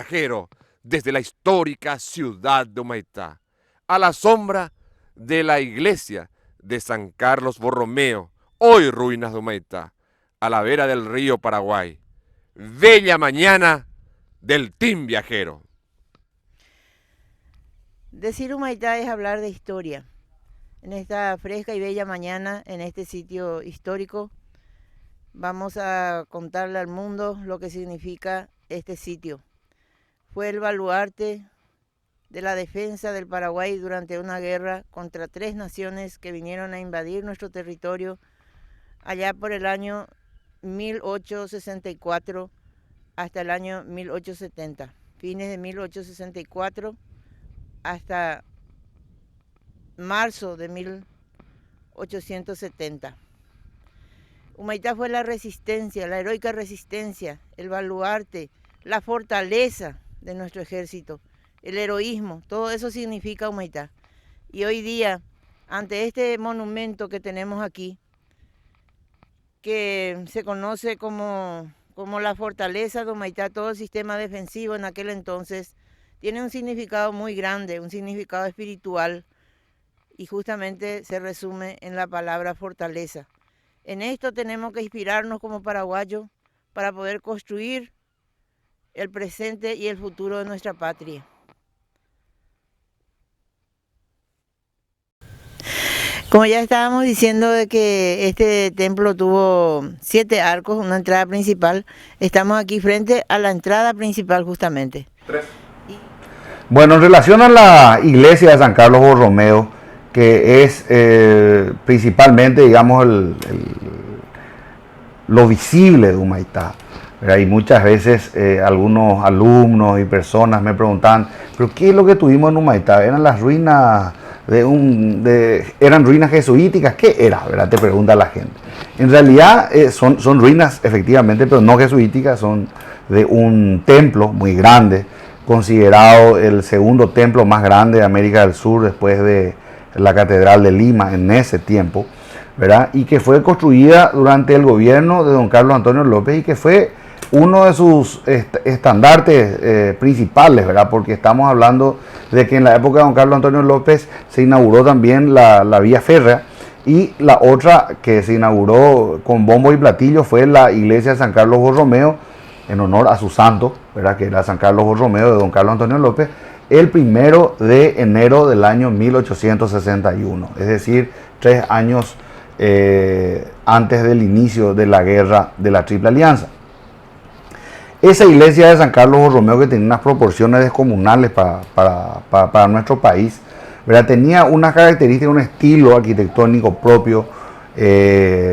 viajero desde la histórica ciudad de Humaitá, a la sombra de la iglesia de San Carlos Borromeo, hoy ruinas de Humaitá, a la vera del río Paraguay. Bella mañana del Team Viajero. Decir Humaitá es hablar de historia. En esta fresca y bella mañana, en este sitio histórico, vamos a contarle al mundo lo que significa este sitio. Fue el baluarte de la defensa del Paraguay durante una guerra contra 3 naciones que vinieron a invadir nuestro territorio allá por el año 1864 hasta el año 1870. Fines de 1864 hasta marzo de 1870. Humaitá fue la resistencia, la heroica resistencia, el baluarte, la fortaleza de nuestro ejército, el heroísmo, todo eso significa Humaitá. Y hoy día, ante este monumento que tenemos aquí, que se conoce como la fortaleza de Humaitá, todo el sistema defensivo en aquel entonces, tiene un significado muy grande, un significado espiritual, y justamente se resume en la palabra fortaleza. En esto tenemos que inspirarnos como paraguayos para poder construir el presente y el futuro de nuestra patria. Como ya estábamos diciendo de que este templo tuvo 7 arcos, una entrada principal, estamos aquí frente a la entrada principal justamente. 3. Bueno, en relación a la iglesia de San Carlos Borromeo, que es principalmente, digamos, lo visible de Humaitá. Y muchas veces algunos alumnos y personas me preguntaban, ¿pero qué es lo que tuvimos en Humaitá? ¿Eran las ruinas eran ruinas jesuíticas? ¿Qué era? ¿Verdad? Te pregunta la gente. En realidad son ruinas efectivamente, pero no jesuíticas, son de un templo muy grande, considerado el segundo templo más grande de América del Sur después de la Catedral de Lima en ese tiempo, ¿verdad? Y que fue construida durante el gobierno de don Carlos Antonio López y que fue uno de sus estandartes principales, ¿verdad? Porque estamos hablando de que en la época de don Carlos Antonio López se inauguró también la vía férrea, y la otra que se inauguró con bombo y platillo fue la iglesia de San Carlos Borromeo, en honor a su santo, ¿verdad? Que era San Carlos Borromeo de don Carlos Antonio López, el 1 de enero del año 1861, es decir, 3 años antes del inicio de la guerra de la Triple Alianza. Esa iglesia de San Carlos Borromeo, que tenía unas proporciones descomunales para nuestro país, ¿verdad? Tenía una característica, un estilo arquitectónico propio,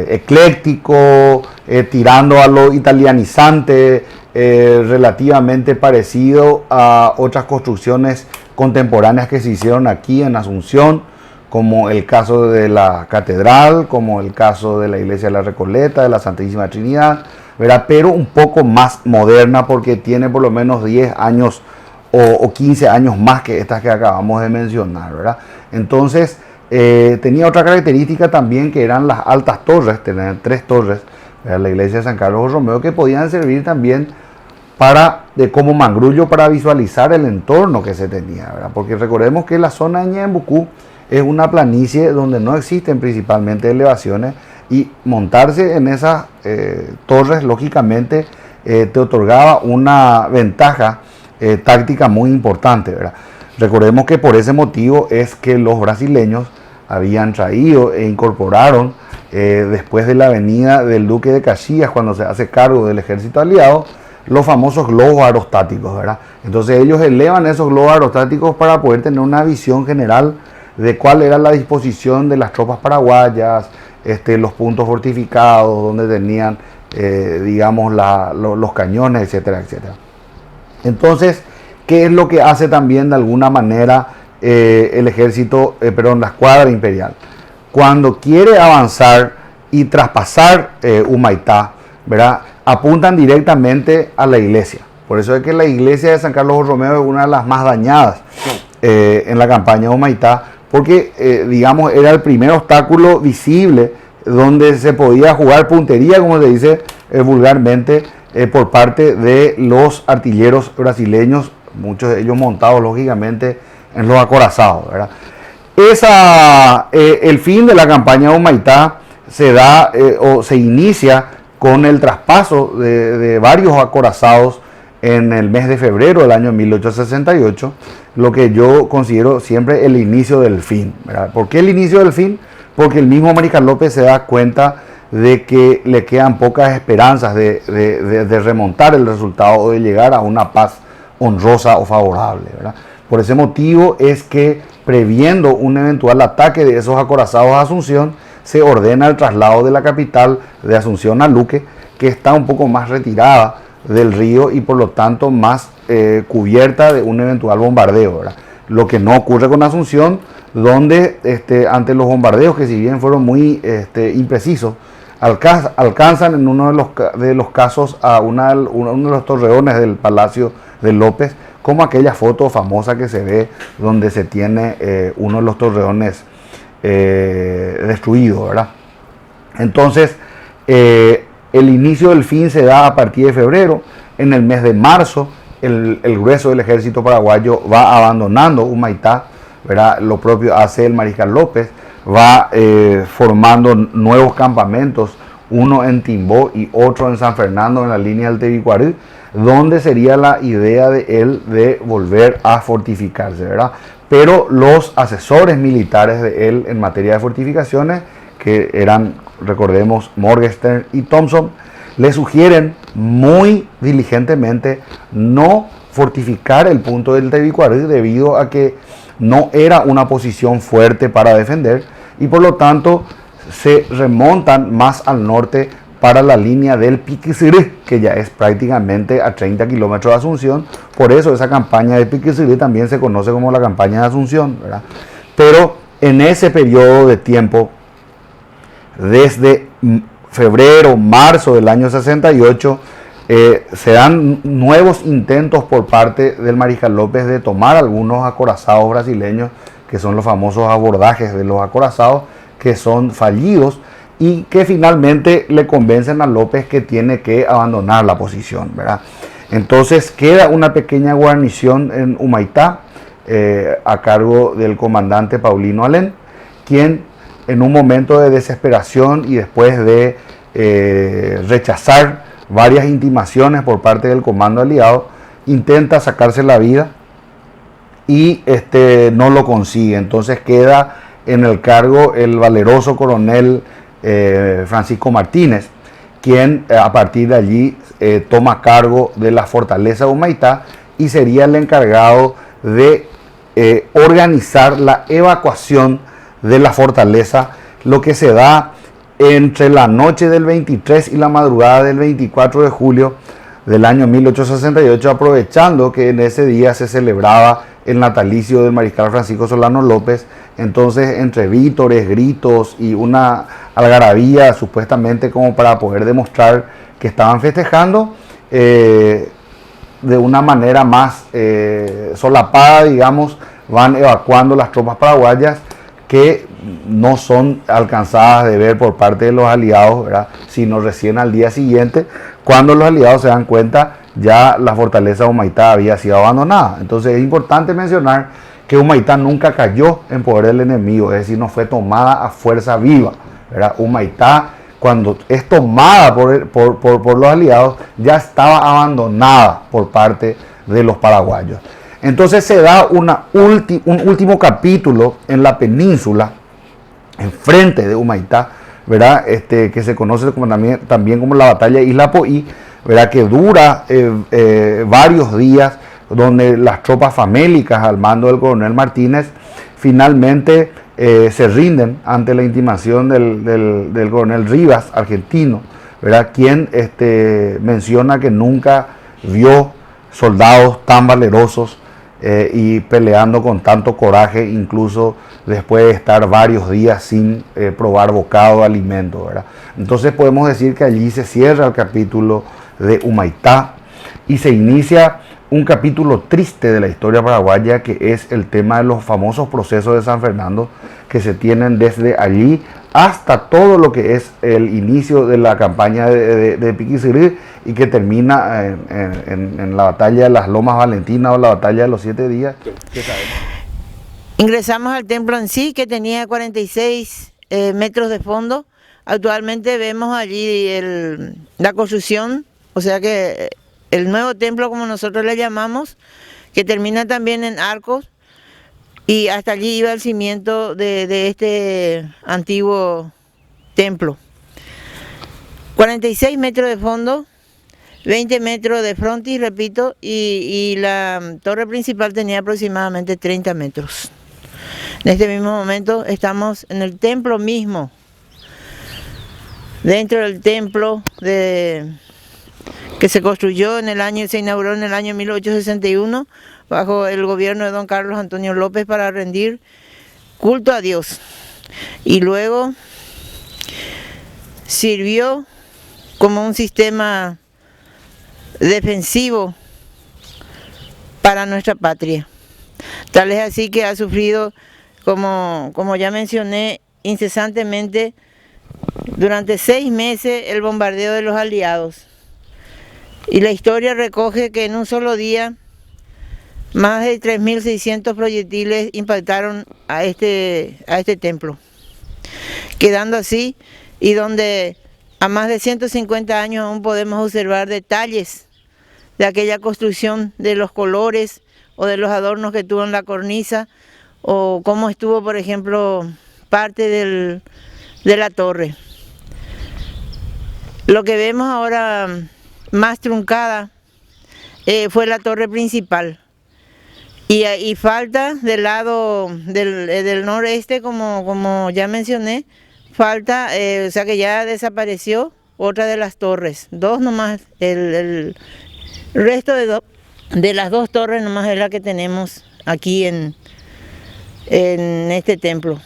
ecléctico, tirando a lo italianizante, relativamente parecido a otras construcciones contemporáneas que se hicieron aquí en Asunción, como el caso de la catedral, como el caso de la iglesia de la Recoleta, de la Santísima Trinidad, ¿verdad? Pero un poco más moderna, porque tiene por lo menos 10 años o 15 años más que estas que acabamos de mencionar, ¿verdad? Entonces tenía otra característica también, que eran las altas torres, tenían 3 torres, ¿verdad? La iglesia de San Carlos Borromeo, que podían servir también como mangrullo para visualizar el entorno que se tenía, ¿verdad? Porque recordemos que la zona de Ñembucú es una planicie donde no existen principalmente elevaciones, y montarse en esas torres lógicamente te otorgaba una ventaja táctica muy importante, ¿verdad? Recordemos que por ese motivo es que los brasileños habían traído e incorporaron después de la venida del duque de Caxias, cuando se hace cargo del ejército aliado, los famosos globos aerostáticos, ¿verdad? Entonces ellos elevan esos globos aerostáticos para poder tener una visión general de cuál era la disposición de las tropas paraguayas, los puntos fortificados, donde tenían, digamos, los cañones, etcétera, etcétera. Entonces, ¿qué es lo que hace también de alguna manera el ejército, la escuadra imperial? Cuando quiere avanzar y traspasar Humaitá, ¿verdad? Apuntan directamente a la iglesia. Por eso es que la iglesia de San Carlos Borromeo es una de las más dañadas en la campaña de Humaitá, porque digamos era el primer obstáculo visible donde se podía jugar puntería, como se dice vulgarmente, por parte de los artilleros brasileños, muchos de ellos montados lógicamente en los acorazados, ¿verdad? El fin de la campaña de Humaitá se da o se inicia con el traspaso de varios acorazados en el mes de febrero del año 1868, lo que yo considero siempre el inicio del fin, ¿verdad? ¿Por qué el inicio del fin? Porque el mismo Mariscal López se da cuenta de que le quedan pocas esperanzas de remontar el resultado o de llegar a una paz honrosa o favorable, ¿verdad? Por ese motivo es que, previendo un eventual ataque de esos acorazados a Asunción, se ordena el traslado de la capital de Asunción a Luque, que está un poco más retirada del río y por lo tanto más cubierta de un eventual bombardeo, ¿verdad? Lo que no ocurre con Asunción, donde ante los bombardeos, que si bien fueron muy imprecisos, alcanzan en uno de los casos a uno de los torreones del Palacio de López, como aquella foto famosa que se ve donde se tiene uno de los torreones destruido, ¿verdad? Entonces, el inicio del fin se da a partir de febrero. En el mes de marzo, el grueso del ejército paraguayo va abandonando Humaitá, ¿verdad? Lo propio hace el Mariscal López, va formando nuevos campamentos, uno en Timbó y otro en San Fernando, en la línea del Tebicuarí, donde sería la idea de él de volver a fortificarse, ¿verdad? Pero los asesores militares de él en materia de fortificaciones, que eran, recordemos, Morgenstern y Thompson, le sugieren muy diligentemente no fortificar el punto del Tebicuarí debido a que no era una posición fuerte para defender y por lo tanto se remontan más al norte para la línea del Piquisirí, que ya es prácticamente a 30 kilómetros de Asunción. Por eso esa campaña de Piquisirí también se conoce como la campaña de Asunción, ¿verdad? Pero en ese periodo de tiempo, desde febrero, marzo del año 68, se dan nuevos intentos por parte del Mariscal López de tomar algunos acorazados brasileños, que son los famosos abordajes de los acorazados, que son fallidos y que finalmente le convencen a López que tiene que abandonar la posición, ¿verdad? Entonces queda una pequeña guarnición en Humaitá a cargo del comandante Paulino Alén, quien en un momento de desesperación y después de rechazar varias intimaciones por parte del comando aliado, intenta sacarse la vida y no lo consigue. Entonces queda en el cargo el valeroso coronel Francisco Martínez, quien a partir de allí toma cargo de la fortaleza de Humaitá y sería el encargado de organizar la evacuación de la fortaleza, lo que se da entre la noche del 23 y la madrugada del 24 de julio del año 1868, aprovechando que en ese día se celebraba el natalicio del Mariscal Francisco Solano López. Entonces, entre vítores, gritos y una algarabía supuestamente como para poder demostrar que estaban festejando, de una manera más solapada, digamos, van evacuando las tropas paraguayas, que no son alcanzadas de ver por parte de los aliados, ¿verdad? Sino recién al día siguiente, cuando los aliados se dan cuenta ya la fortaleza de Humaitá había sido abandonada. Entonces es importante mencionar que Humaitá nunca cayó en poder del enemigo, es decir, no fue tomada a fuerza viva, ¿verdad? Humaitá, cuando es tomada por los aliados, ya estaba abandonada por parte de los paraguayos. Entonces se da un último capítulo en la península, enfrente de Humaitá, ¿verdad? Que se conoce como también como la batalla de Isla Poí, ¿verdad? Que dura varios días, donde las tropas famélicas al mando del coronel Martínez finalmente se rinden ante la intimación del coronel Rivas, argentino, ¿verdad? Quien menciona que nunca vio soldados tan valerosos y peleando con tanto coraje, incluso después de estar varios días sin probar bocado de alimento, ¿verdad? Entonces podemos decir que allí se cierra el capítulo de Humaitá. y se inicia un capítulo triste de la historia paraguaya, que es el tema de los famosos procesos de San Fernando, que se tienen desde allí hasta todo lo que es el inicio de la campaña de Piquisirí y que termina en la batalla de las Lomas Valentinas o la batalla de los 7 días. ¿Qué sabemos? Ingresamos al templo en sí, que tenía 46 metros de fondo. Actualmente vemos allí la construcción, o sea que el nuevo templo, como nosotros le llamamos, que termina también en arcos, y hasta allí iba el cimiento de este antiguo templo. 46 metros de fondo, 20 metros de frontis, repito, y la torre principal tenía aproximadamente 30 metros. En este mismo momento estamos en el templo mismo, dentro del templo que se construyó se inauguró en el año 1861 bajo el gobierno de don Carlos Antonio López para rendir culto a Dios. Y luego sirvió como un sistema defensivo para nuestra patria. Tal es así que ha sufrido, como ya mencioné, incesantemente durante 6 meses el bombardeo de los aliados. Y la historia recoge que en un solo día más de 3.600 proyectiles impactaron a este templo, quedando así, y donde a más de 150 años aún podemos observar detalles de aquella construcción, de los colores o de los adornos que tuvo en la cornisa, o cómo estuvo, por ejemplo, parte de la torre. Lo que vemos ahora más truncada fue la torre principal, y falta del lado del noreste, como ya mencioné, falta, o sea que ya desapareció otra de las torres, 2 nomás, el resto de las 2 torres nomás es la que tenemos aquí en este templo.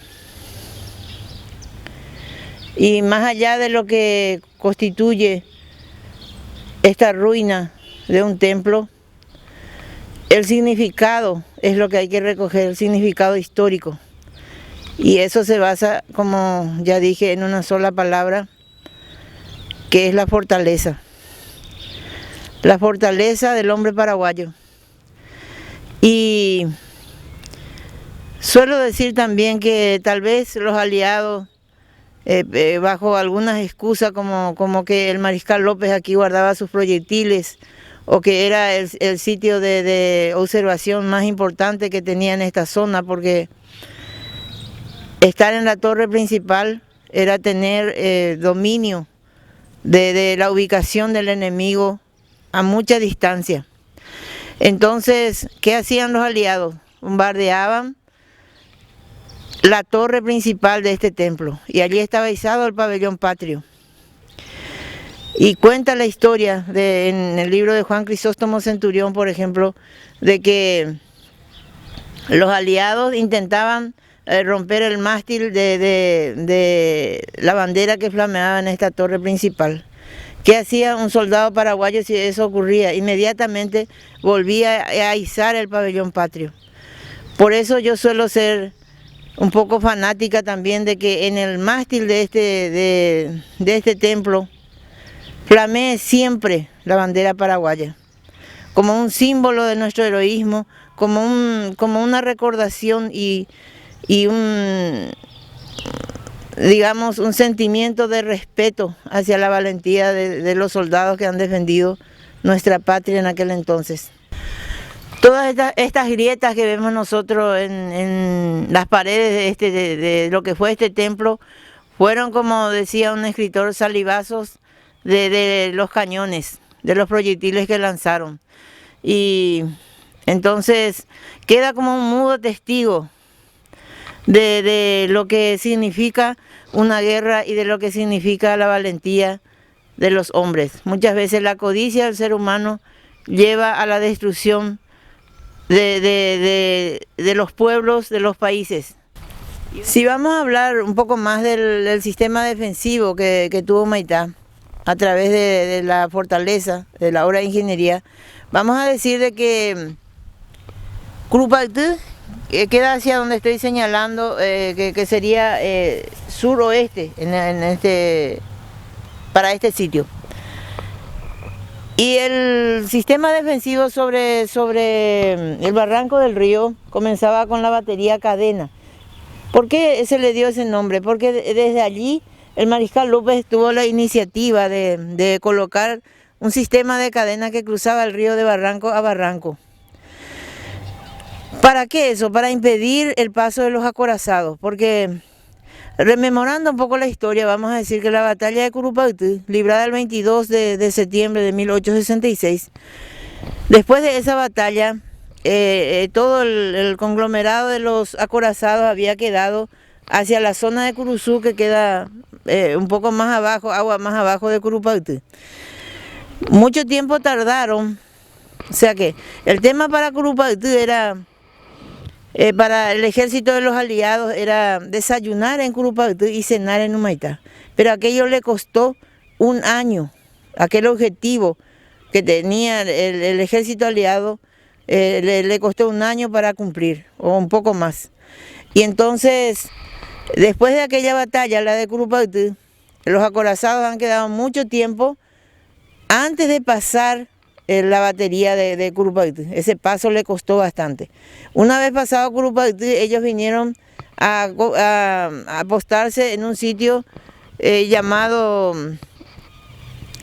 Y más allá de lo que constituye esta ruina de un templo, el significado es lo que hay que recoger, el significado histórico. Y eso se basa, como ya dije, en una sola palabra, que es la fortaleza. La fortaleza del hombre paraguayo. Y suelo decir también que tal vez los aliados, bajo algunas excusas como que el mariscal López aquí guardaba sus proyectiles, o que era el sitio de observación más importante que tenía en esta zona, porque estar en la torre principal era tener dominio de la ubicación del enemigo a mucha distancia. Entonces, ¿qué hacían los aliados? Bombardeaban la torre principal de este templo, y allí estaba izado el pabellón patrio. Y cuenta la historia en el libro de Juan Crisóstomo Centurión, por ejemplo, de que los aliados intentaban romper el mástil de la bandera que flameaba en esta torre principal. ¿Qué hacía un soldado paraguayo si eso ocurría? Inmediatamente volvía a izar el pabellón patrio. Por eso yo suelo ser un poco fanática también de que en el mástil de este templo flamee siempre la bandera paraguaya, como un símbolo de nuestro heroísmo, como una recordación y digamos, un sentimiento de respeto hacia la valentía de los soldados que han defendido nuestra patria en aquel entonces. Todas estas grietas que vemos nosotros en las paredes de lo que fue este templo fueron, como decía un escritor, salivazos de los cañones, de los proyectiles que lanzaron. Y entonces queda como un mudo testigo de lo que significa una guerra y de lo que significa la valentía de los hombres. Muchas veces la codicia del ser humano lleva a la destrucción de los pueblos, de los países. Si vamos a hablar un poco más del sistema defensivo que tuvo Humaitá, a través de la fortaleza, de la obra de ingeniería, vamos a decir de que Curupaytí queda hacia donde estoy señalando, que sería suroeste para este sitio. Y el sistema defensivo sobre el barranco del río comenzaba con la batería Cadena. ¿Por qué se le dio ese nombre? Porque desde allí el mariscal López tuvo la iniciativa de colocar un sistema de cadena que cruzaba el río de barranco a barranco. ¿Para qué eso? Para impedir el paso de los acorazados, porque rememorando un poco la historia, vamos a decir que la batalla de Curupaytí, librada el 22 de septiembre de 1866, después de esa batalla, todo el conglomerado de los acorazados había quedado hacia la zona de Curuzú, que queda un poco más abajo, agua más abajo de Curupaytí. Mucho tiempo tardaron, o sea que el tema para Curupaytí era... para el ejército de los aliados era desayunar en Curupaytí y cenar en Humaitá. Pero aquello le costó un año, aquel objetivo que tenía el ejército aliado le costó un año para cumplir, o un poco más. Y entonces, después de aquella batalla, la de Curupaytí, los acorazados han quedado mucho tiempo antes de pasar la batería de Curupaytí. Ese paso le costó bastante. Una vez pasado Curupaytí, ellos vinieron a apostarse en un sitio llamado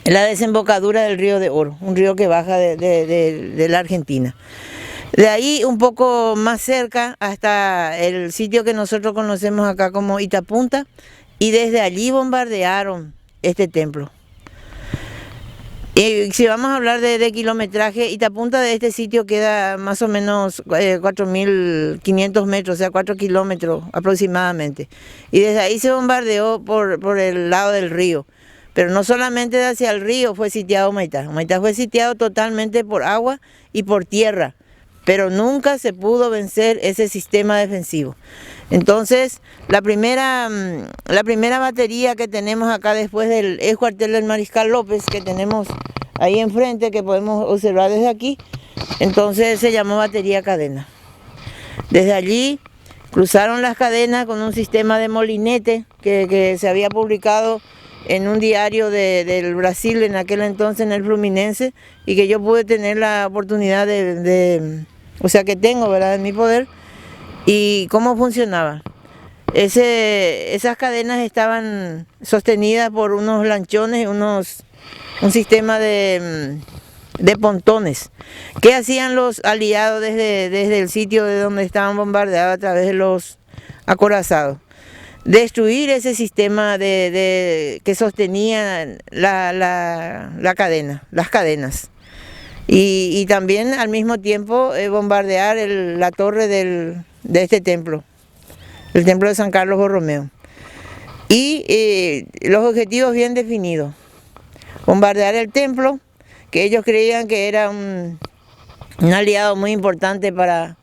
la desembocadura del río de Oro, un río que baja de la Argentina. De ahí un poco más cerca hasta el sitio que nosotros conocemos acá como Itapunta, y desde allí bombardearon este templo. Y si vamos a hablar de kilometraje, Itapunta de este sitio queda más o menos 4.500 metros, o sea 4 kilómetros aproximadamente. Y desde ahí se bombardeó por el lado del río. Pero no solamente hacia el río fue sitiado Humaitá. Humaitá fue sitiado totalmente por agua y por tierra, pero nunca se pudo vencer ese sistema defensivo. Entonces, la primera batería que tenemos acá después del ex cuartel del Mariscal López, que tenemos ahí enfrente, que podemos observar desde aquí, entonces se llamó batería Cadena. Desde allí cruzaron las cadenas con un sistema de molinete que se había publicado en un diario del Brasil, en aquel entonces en el Fluminense, y que yo pude tener la oportunidad o sea que tengo, ¿verdad?, en mi poder. ¿Y cómo funcionaba? Esas cadenas estaban sostenidas por unos lanchones, un sistema de pontones. ¿Qué hacían los aliados desde el sitio de donde estaban bombardeados a través de los acorazados? Destruir ese sistema que sostenía la cadena, las cadenas. Y también al mismo tiempo bombardear la torre de este templo, el templo de San Carlos Borromeo. Y los objetivos bien definidos: bombardear el templo, que ellos creían que era un aliado muy importante para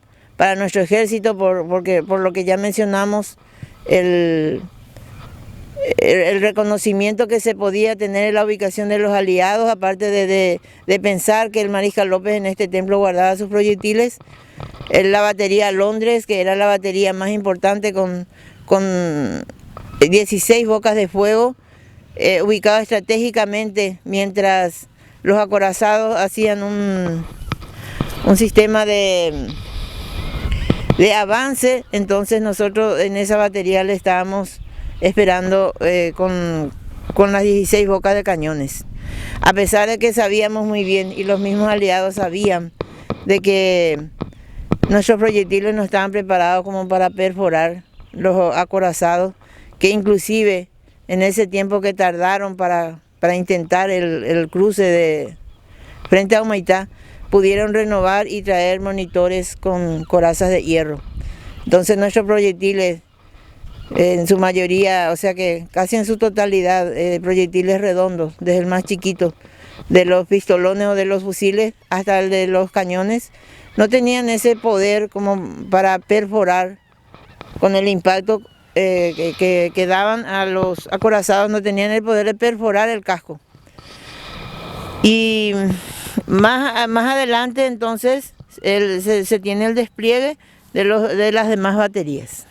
nuestro ejército, por lo que ya mencionamos, el reconocimiento que se podía tener en la ubicación de los aliados, aparte de pensar que el Mariscal López en este templo guardaba sus proyectiles. La batería Londres, que era la batería más importante con 16 bocas de fuego, ubicado estratégicamente mientras los acorazados hacían un sistema de avance. Entonces nosotros en esa batería le estábamos esperando con las 16 bocas de cañones. A pesar de que sabíamos muy bien, y los mismos aliados sabían, de que nuestros proyectiles no estaban preparados como para perforar los acorazados, que inclusive en ese tiempo que tardaron para intentar el cruce frente a Humaitá, pudieron renovar y traer monitores con corazas de hierro. Entonces nuestros proyectiles, en su mayoría, o sea que casi en su totalidad, proyectiles redondos, desde el más chiquito, de los pistolones o de los fusiles hasta el de los cañones, no tenían ese poder como para perforar con el impacto que daban a los acorazados, no tenían el poder de perforar el casco. Y más adelante entonces se tiene el despliegue de las demás baterías.